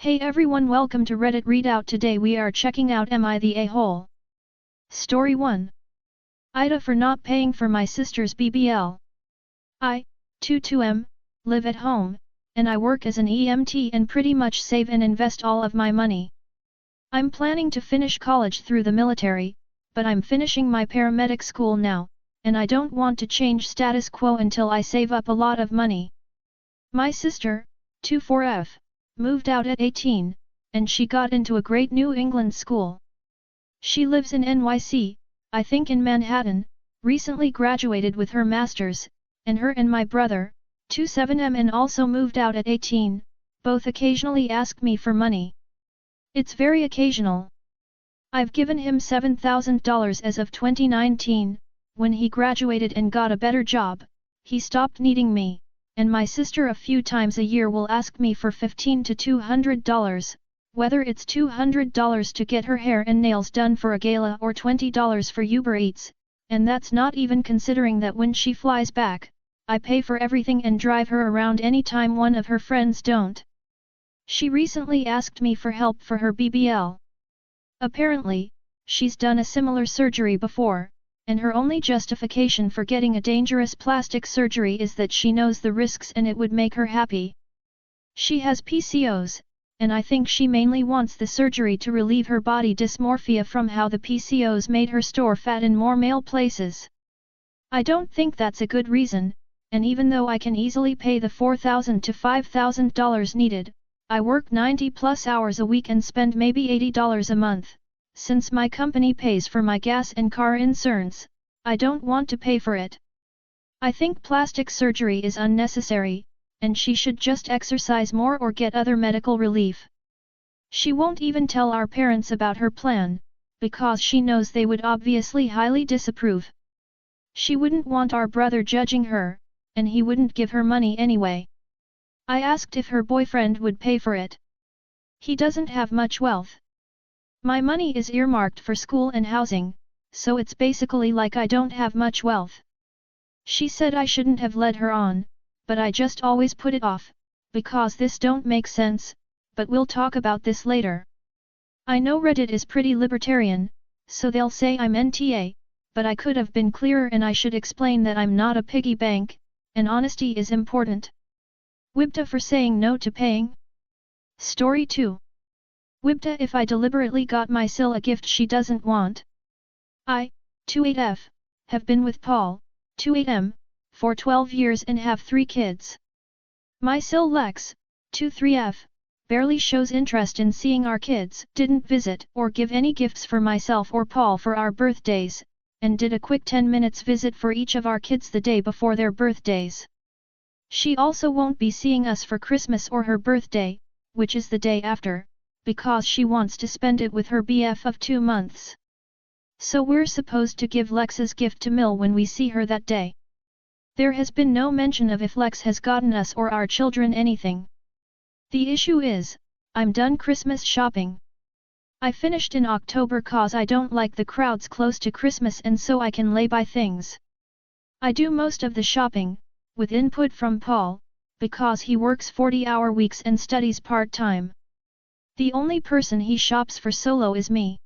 Hey everyone, welcome to Reddit Readout. Today we are checking out Am I the A-hole? Story 1. AITA for not paying for my sister's BBL. I, 22M, live at home, and I work as an EMT and pretty much save and invest all of my money. I'm planning to finish college through the military, but I'm finishing my paramedic school now, and I don't want to change status quo until I save up a lot of money. My sister, 24F, moved out at 18, and she got into a great New England school. She lives in NYC, I think in Manhattan, recently graduated with her master's, and her and my brother, 27M, also moved out at 18, both occasionally ask me for money. It's very occasional. I've given him $7,000 as of 2019, when he graduated and got a better job, he stopped needing me, and my sister a few times a year will ask me for $15 to $200, whether it's $200 to get her hair and nails done for a gala or $20 for Uber Eats, and that's not even considering that when she flies back, I pay for everything and drive her around anytime one of her friends don't. She recently asked me for help for her BBL. Apparently, she's done a similar surgery before, and her only justification for getting a dangerous plastic surgery is that she knows the risks and it would make her happy. She has PCOS, and I think she mainly wants the surgery to relieve her body dysmorphia from how the PCOS made her store fat in more male places. I don't think that's a good reason, and even though I can easily pay the $4,000 to $5,000 needed, I work 90+ hours a week and spend maybe $80 a month. Since my company pays for my gas and car insurance, I don't want to pay for it. I think plastic surgery is unnecessary, and she should just exercise more or get other medical relief. She won't even tell our parents about her plan, because she knows they would obviously highly disapprove. She wouldn't want our brother judging her, and he wouldn't give her money anyway. I asked if her boyfriend would pay for it. He doesn't have much wealth. My money is earmarked for school and housing, so it's basically like I don't have much wealth. She said I shouldn't have led her on, but I just always put it off, because this don't make sense, but we'll talk about this later. I know Reddit is pretty libertarian, so they'll say I'm NTA, but I could have been clearer and I should explain that I'm not a piggy bank, and honesty is important. WIBTA for saying no to paying? Story 2. WIBTA if I deliberately got my sil a gift she doesn't want. I, 28F, have been with Paul, 28M, for 12 years and have 3 kids. My sil Lex, 23F, barely shows interest in seeing our kids, didn't visit or give any gifts for myself or Paul for our birthdays, and did a quick 10 minutes visit for each of our kids the day before their birthdays. She also won't be seeing us for Christmas or her birthday, which is the day after, because she wants to spend it with her BF of 2 months. So we're supposed to give Lex's gift to Mill when we see her that day. There has been no mention of if Lex has gotten us or our children anything. The issue is, I'm done Christmas shopping. I finished in October cause I don't like the crowds close to Christmas and so I can lay by things. I do most of the shopping, with input from Paul, because he works 40-hour weeks and studies part-time. The only person he shops for solo is me.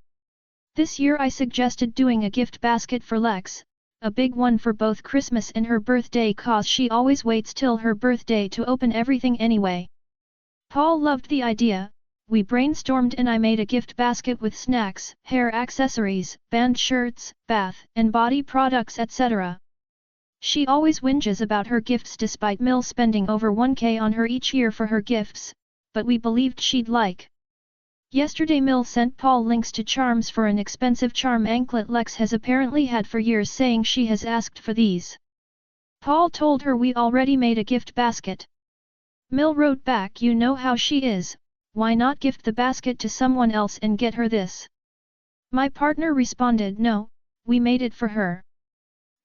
This year I suggested doing a gift basket for Lex, a big one for both Christmas and her birthday cause she always waits till her birthday to open everything anyway. Paul loved the idea, we brainstormed and I made a gift basket with snacks, hair accessories, band shirts, bath and body products etc. She always whinges about her gifts despite Mill spending over $1,000 on her each year for her gifts, but we believed she'd like. Yesterday Mill sent Paul links to charms for an expensive charm anklet Lex has apparently had for years saying she has asked for these. Paul told her we already made a gift basket. Mill wrote back, you know how she is, why not gift the basket to someone else and get her this? My partner responded, no, we made it for her.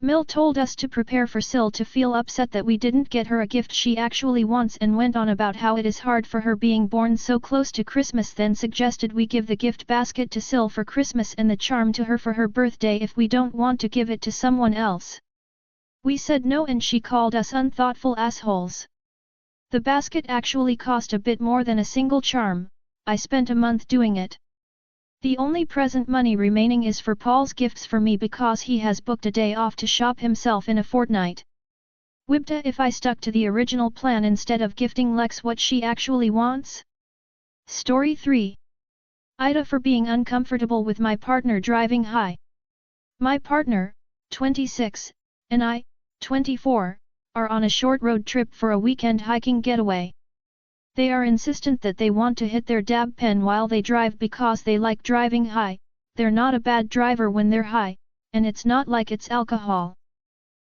Mill told us to prepare for Sil to feel upset that we didn't get her a gift she actually wants and went on about how it is hard for her being born so close to Christmas, then suggested we give the gift basket to Sil for Christmas and the charm to her for her birthday if we don't want to give it to someone else. We said no and she called us unthoughtful assholes. The basket actually cost a bit more than a single charm, I spent a month doing it. The only present money remaining is for Paul's gifts for me because he has booked a day off to shop himself in a fortnight. Wibda if I stuck to the original plan instead of gifting Lex what she actually wants? Story 3. AITA for being uncomfortable with my partner driving high. My partner, 26, and I, 24, are on a short road trip for a weekend hiking getaway. They are insistent that they want to hit their dab pen while they drive because they like driving high. They're not a bad driver when they're high, and it's not like it's alcohol.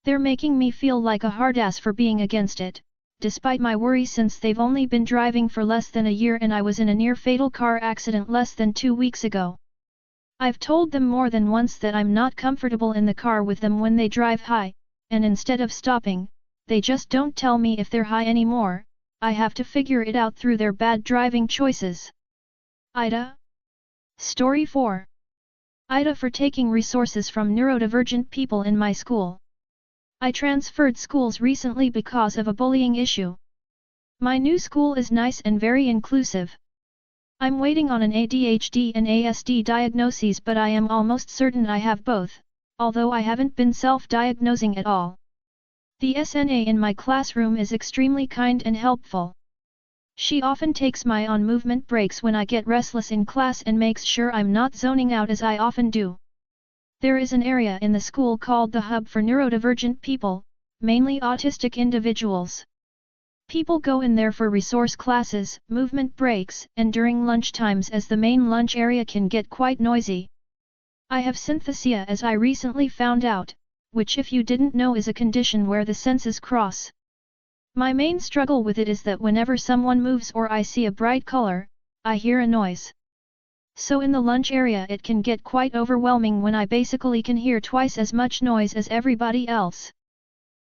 They're making me feel like a hardass for being against it, despite my worry since they've only been driving for less than a year and I was in a near-fatal car accident less than 2 weeks ago. I've told them more than once that I'm not comfortable in the car with them when they drive high, and instead of stopping, they just don't tell me if they're high anymore. I have to figure it out through their bad driving choices. AITA. Story 4. AITA for taking resources from neurodivergent people in my school. I transferred schools recently because of a bullying issue. My new school is nice and very inclusive. I'm waiting on an ADHD and ASD diagnoses, but I am almost certain I have both, although I haven't been self-diagnosing at all. The SNA in my classroom is extremely kind and helpful. She often takes my on-movement breaks when I get restless in class and makes sure I'm not zoning out as I often do. There is an area in the school called the Hub for Neurodivergent People, mainly autistic individuals. People go in there for resource classes, movement breaks, and during lunchtimes as the main lunch area can get quite noisy. I have synthesia as I recently found out, which if you didn't know is a condition where the senses cross. My main struggle with it is that whenever someone moves or I see a bright color, I hear a noise. So in the lunch area it can get quite overwhelming when I basically can hear twice as much noise as everybody else.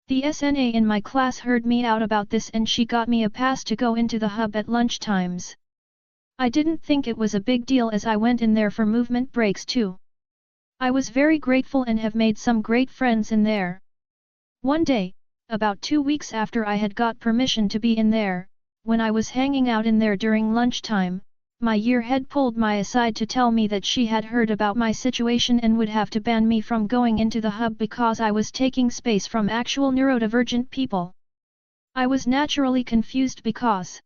The SNA in my class heard me out about this and she got me a pass to go into the hub at lunchtimes. I didn't think it was a big deal as I went in there for movement breaks too. I was very grateful and have made some great friends in there. One day, about 2 weeks after I had got permission to be in there, when I was hanging out in there during lunchtime, my year head pulled my aside to tell me that she had heard about my situation and would have to ban me from going into the hub because I was taking space from actual neurodivergent people. I was naturally confused because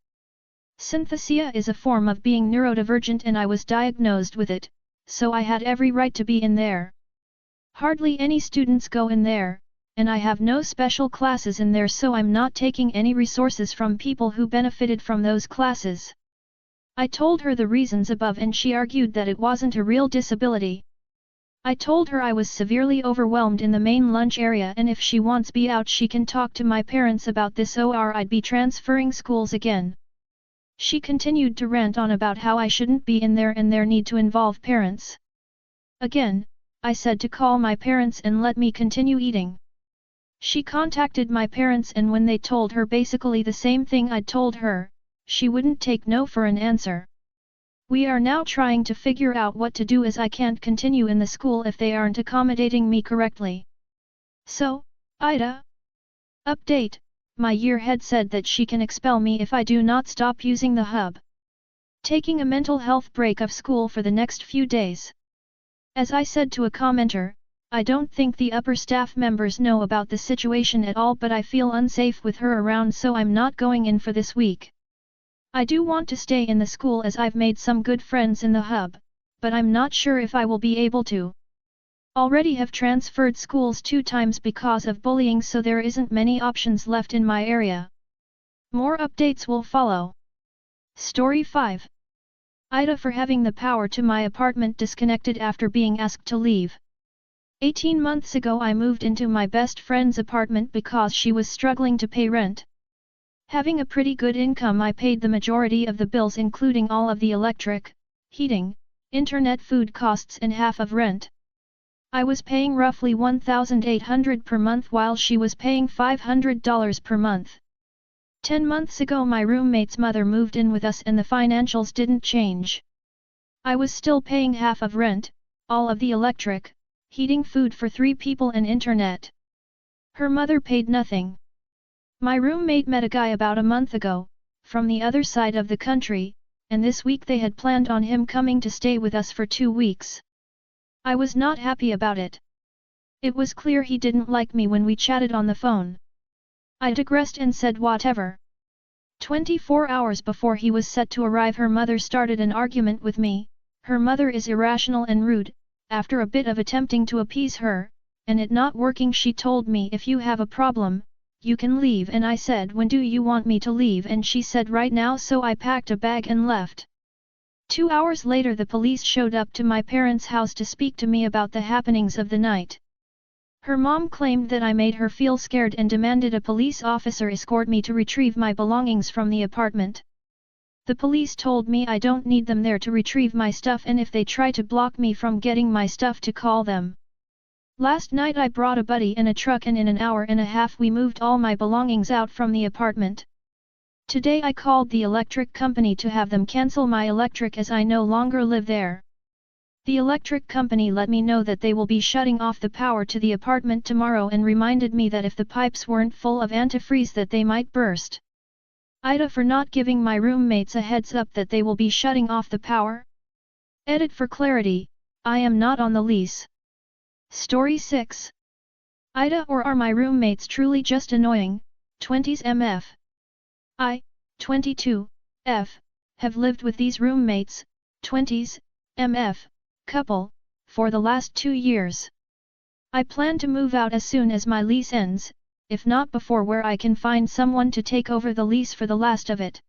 synthesia is a form of being neurodivergent and I was diagnosed with it, so I had every right to be in there. Hardly any students go in there, and I have no special classes in there, so I'm not taking any resources from people who benefited from those classes. I told her the reasons above and she argued that it wasn't a real disability. I told her I was severely overwhelmed in the main lunch area and if she wants me out she can talk to my parents about this or I'd be transferring schools again. She continued to rant on about how I shouldn't be in there and their need to involve parents. Again, I said to call my parents and let me continue eating. She contacted my parents and when they told her basically the same thing I'd told her, she wouldn't take no for an answer. We are now trying to figure out what to do as I can't continue in the school if they aren't accommodating me correctly. So, AITA. Update, my year head said that she can expel me if I do not stop using the hub. Taking a mental health break of school for the next few days. As I said to a commenter, I don't think the upper staff members know about the situation at all, but I feel unsafe with her around, so I'm not going in for this week. I do want to stay in the school as I've made some good friends in the hub, but I'm not sure if I will be able to. Already have transferred schools 2 times because of bullying, so there isn't many options left in my area. More updates will follow. Story 5. AITA for having the power to my apartment disconnected after being asked to leave. 18 months ago I moved into my best friend's apartment because she was struggling to pay rent. Having a pretty good income, I paid the majority of the bills including all of the electric, heating, internet, food costs and half of rent. I was paying roughly $1,800 per month while she was paying $500 per month. 10 months ago my roommate's mother moved in with us and the financials didn't change. I was still paying half of rent, all of the electric, heating, food for 3 people and internet. Her mother paid nothing. My roommate met a guy about a month ago, from the other side of the country, and this week they had planned on him coming to stay with us for 2 weeks. I was not happy about it. It was clear he didn't like me when we chatted on the phone. I digressed and said whatever. 24 hours before he was set to arrive, her mother started an argument with me. Her mother is irrational and rude. After a bit of attempting to appease her, and it not working, she told me, if you have a problem, you can leave, and I said, when do you want me to leave? And she said, right now, so I packed a bag and left. 2 hours later the police showed up to my parents' house to speak to me about the happenings of the night. Her mom claimed that I made her feel scared and demanded a police officer escort me to retrieve my belongings from the apartment. The police told me I don't need them there to retrieve my stuff, and if they try to block me from getting my stuff, to call them. Last night I brought a buddy in a truck, and in an hour and a half we moved all my belongings out from the apartment. Today I called the electric company to have them cancel my electric as I no longer live there. The electric company let me know that they will be shutting off the power to the apartment tomorrow, and reminded me that if the pipes weren't full of antifreeze that they might burst. AITA for not giving my roommates a heads up that they will be shutting off the power. Edit for clarity, I am not on the lease. Story 6. AITA, or are my roommates truly just annoying? 20s MF. I, 22, F, have lived with these roommates, 20s, MF, couple, for the last 2 years. I plan to move out as soon as my lease ends, if not before, where I can find someone to take over the lease for the last of it.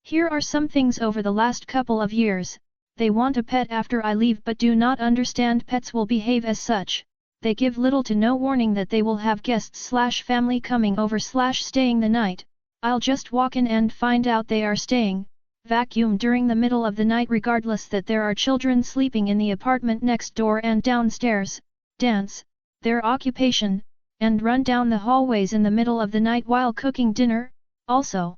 Here are some things over the last couple of years. They want a pet after I leave but do not understand pets will behave as such. They give little to no warning that they will have guests/family coming over/staying the night. I'll just walk in and find out they are staying, vacuum during the middle of the night regardless that there are children sleeping in the apartment next door and downstairs, dance, their occupation, and run down the hallways in the middle of the night while cooking dinner, also.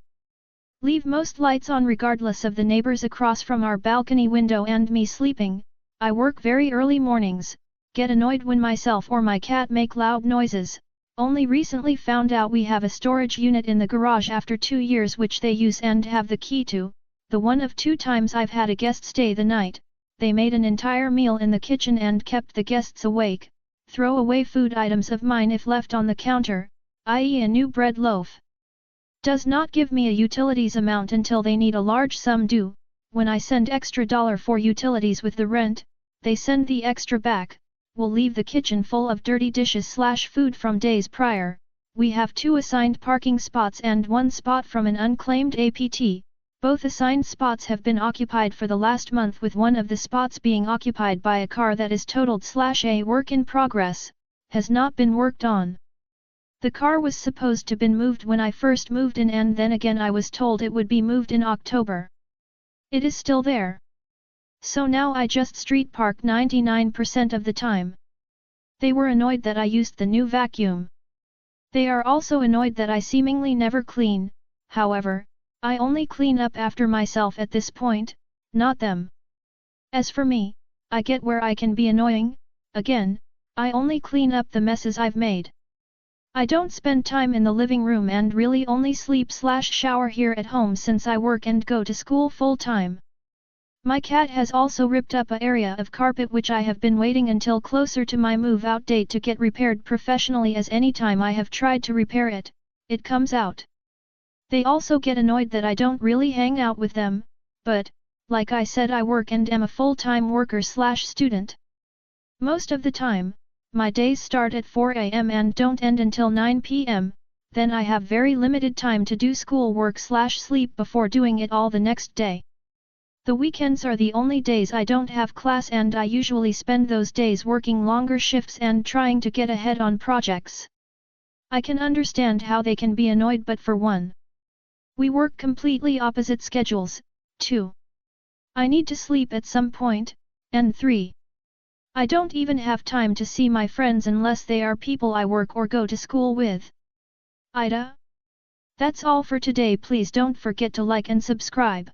Leave most lights on regardless of the neighbors across from our balcony window and me sleeping. I work very early mornings, get annoyed when myself or my cat make loud noises. Only recently found out we have a storage unit in the garage after 2 years which they use and have the key to. The one of 2 times I've had a guest stay the night, they made an entire meal in the kitchen and kept the guests awake. Throw away food items of mine if left on the counter, i.e. a new bread loaf. Does not give me a utilities amount until they need a large sum due. When I send extra dollar for utilities with the rent, they send the extra back. Will leave the kitchen full of dirty dishes/food from days prior. We have 2 assigned parking spots and 1 spot from an unclaimed APT. Both assigned spots have been occupied for the last month, with one of the spots being occupied by a car that is totaled/a work in progress, has not been worked on. The car was supposed to been moved when I first moved in, and then again I was told it would be moved in October. It is still there. So now I just street park 99% of the time. They were annoyed that I used the new vacuum. They are also annoyed that I seemingly never clean. However, I only clean up after myself at this point, not them. As for me, I get where I can be annoying. Again, I only clean up the messes I've made. I don't spend time in the living room and really only sleep/shower here at home since I work and go to school full time. My cat has also ripped up an area of carpet which I have been waiting until closer to my move-out date to get repaired professionally, as any time I have tried to repair it, it comes out. They also get annoyed that I don't really hang out with them, but, like I said, I work and am a full-time worker/student. Most of the time, my days start at 4 AM and don't end until 9 PM, then I have very limited time to do schoolwork/sleep before doing it all the next day. The weekends are the only days I don't have class, and I usually spend those days working longer shifts and trying to get ahead on projects. I can understand how they can be annoyed, but for one, we work completely opposite schedules. 2. I need to sleep at some point, and 3. I don't even have time to see my friends unless they are people I work or go to school with. AITA? That's all for today. Please don't forget to like and subscribe.